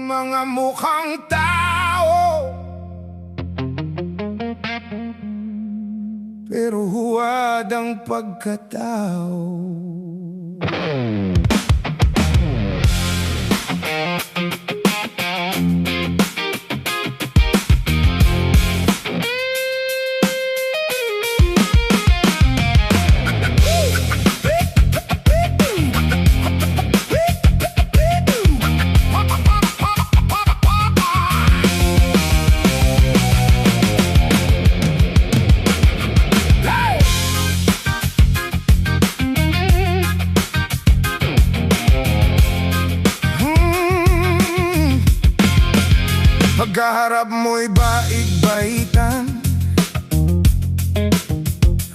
mga mukhang tao, pero huwad ang pagkatao. Pagkaharap mo'y baig-baitan,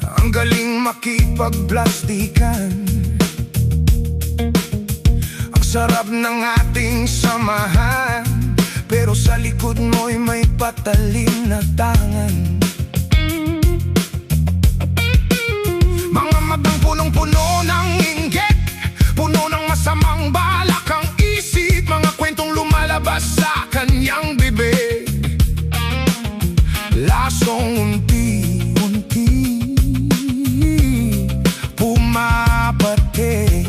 ang galing makipagplastikan. Ang sarap ng ating samahan, pero sa likod mo'y may patalim na tangan. Mga matang punong-puno ng inggit, puno ng masamang balak ang isip. Mga kwentong lumalabas sa kanyang bibig, lasong unti-unti pumapatid.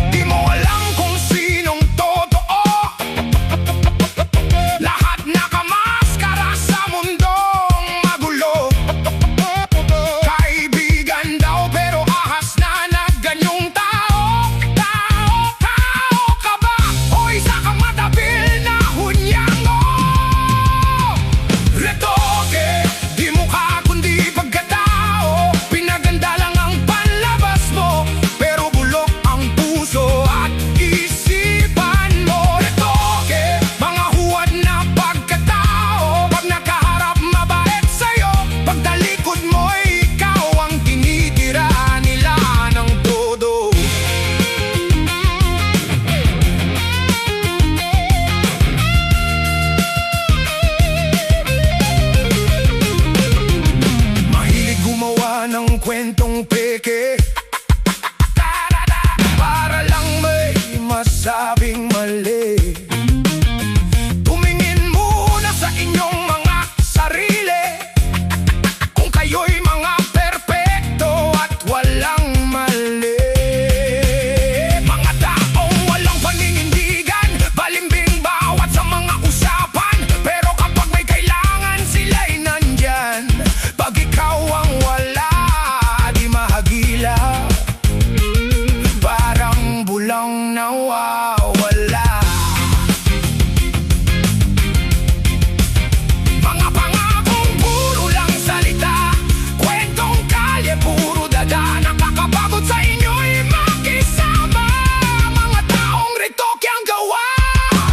Di mo alam kung sinong totoo, lahat nakamaskara sa mundong magulo. Kaibigan daw pero ahas na naganyong tao. Tao ka ba o isa kang matabil na hunyango? Retoke, di mukha kundi pagkatao, pinaganda lang ang panlabas mo, pero bulok ang puso at isipan mo. Retoke, mga huwad na pagkatao, pag nakaharap mabait sa'yo, pagtalikod mo ikaw ang tinitira nila ng todo. Mahilig gumawa ng kwentong peke, para lang may masabing mali. Tumingin muna sa inyong mga sarili, kung kayo'y mga perpekto at walang mali. Mga taong walang paninindigan, balimbing bawat sa mga usapan, pero kapag may kailangan sila'y nandyan. Pag ikaw ang wala, di mahagila, parang bulang nawawala. Mga pangakong puro lang salita, kwentong kalye puro dada, nakakapagod sa inyo'y makisama. Mga taong retoke ang gawa.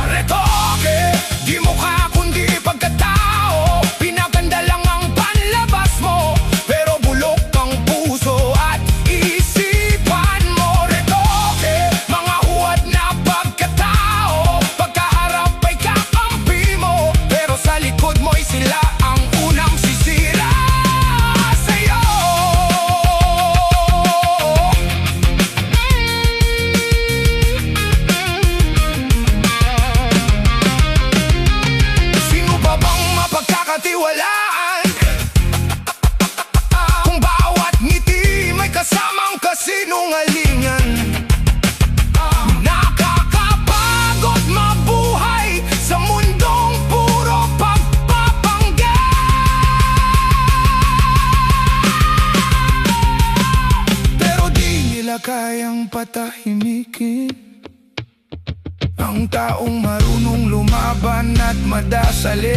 Retoke, di mukha kundi pagkatao, pinaganda lang ang panlabas mo, pero bulok ang puso at isipan mo. Retoke, mga huwad na pagkatao, pagkaharap ay kakampi mo, pero sa likod mo'y sila ang unang sisira sa'yo. Sino ba bang mapagkakatiwalaan, kung bawat ngiti may kasamang kasinungalingan? Nakakapagod mabuhay sa mundong puro pagpapangga, pero di nila kayang patahimikin ang taong marunong lumaban at madasalin.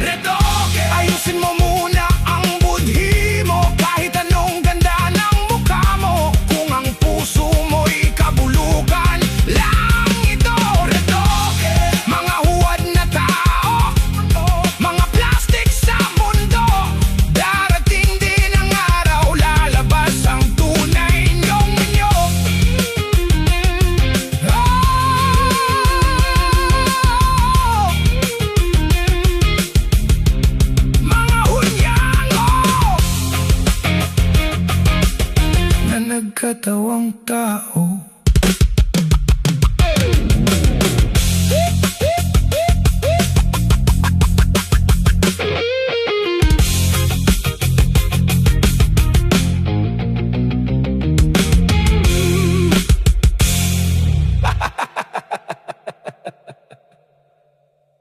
Retoke, ayusin mo muna ang budhi mo, kahit anong ganda ng mukha mo, kung ang puso mo'y kabulukan lang ito. Retoke, mga huwad na tao, mga plastic sa mundo, darating din ang araw, lalabas ang tunay niyong inyo. Mga katawang tao.